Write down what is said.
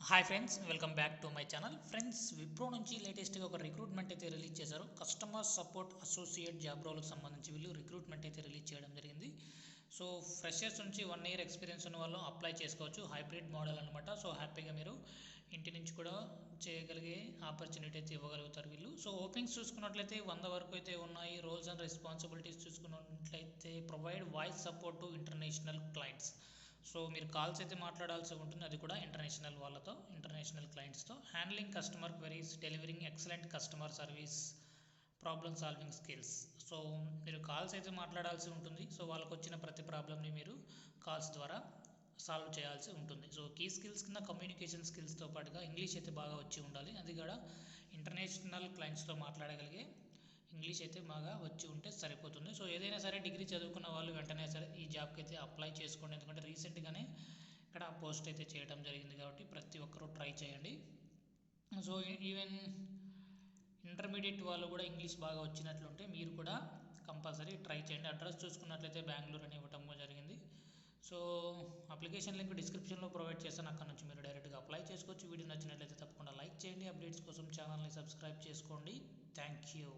Hi friends, welcome back to my channel. Friends, Wipro నుంచి లేటెస్ట్గా ఒక రిక్రూట్మెంట్ అయితే రిలీజ్ చేశారు. కస్టమర్ సపోర్ట్ అసోసియేట్ జాబ్ రోల్కి సంబంధించి వీళ్ళు రిక్రూట్మెంట్ అయితే రిలీజ్ చేయడం జరిగింది. సో ఫ్రెషర్స్ నుంచి 1 year ఎక్స్పీరియన్స్ ఉన్న వాళ్ళు అప్లై చేసుకోవచ్చు. హైబ్రిడ్ మోడల్ అనమాట. సో హ్యాపీగా మీరు ఇంటి నుంచి కూడా చేయగలిగే ఆపర్చునిటీ అయితే ఇవ్వగలుగుతారు వీళ్ళు. సో ఓపెనింగ్స్ చూసుకున్నట్లయితే 100 వరకు అయితే ఉన్నాయి. రోల్స్ అండ్ రెస్పాన్సిబిలిటీస్ చూసుకున్నట్లయితే provide voice support to international clients. So మీరు కాల్స్ అయితే మాట్లాడాల్సి ఉంటుంది, అది కూడా ఇంటర్నేషనల్ వాళ్ళతో, ఇంటర్నేషనల్ క్లయింట్స్తో. Handling customer queries, delivering excellent customer service, problem solving skills. So మీరు కాల్స్ అయితే మాట్లాడాల్సి ఉంటుంది. సో వాళ్ళకు వచ్చిన ప్రతి ప్రాబ్లమ్ని మీరు కాల్స్ ద్వారా సాల్వ్ చేయాల్సి ఉంటుంది. సో కీ స్కిల్స్ కింద కమ్యూనికేషన్ స్కిల్స్తో పాటుగా ఇంగ్లీష్ అయితే బాగా వచ్చి ఉండాలి. అది కూడా ఇంటర్నేషనల్ క్లయింట్స్తో మాట్లాడగలిగే ఇంగ్లీష్ అయితే బాగా వచ్చి ఉంటే సరిపోతుంది. సో ఏదైనా సరే డిగ్రీ చదువుకున్న వాళ్ళు వెంటనే సరే ఈ జాబ్కి అయితే అప్లై చేసుకోండి. ఎందుకంటే రీసెంట్గానే ఇక్కడ పోస్ట్ అయితే చేయడం జరిగింది కాబట్టి ప్రతి ఒక్కరూ ట్రై చేయండి. సో ఈవెన్ ఇంటర్మీడియట్ వాళ్ళు కూడా ఇంగ్లీష్ బాగా వచ్చినట్లుంటే మీరు కూడా కంపల్సరీ ట్రై చేయండి. అడ్రస్ చూసుకున్నట్లయితే బెంగళూరు అని ఇవ్వటం జరిగింది. సో అప్లికేషన్ లింక్ డిస్క్రిప్షన్లో ప్రొవైడ్ చేస్తాను, అక్కడ నుంచి మీరు డైరెక్ట్గా అప్లై చేసుకోవచ్చు. వీడియో నచ్చినట్లయితే తప్పకుండా లైక్ చేయండి. అప్డేట్స్ కోసం ఛానల్ని సబ్స్క్రైబ్ చేసుకోండి. Thank you.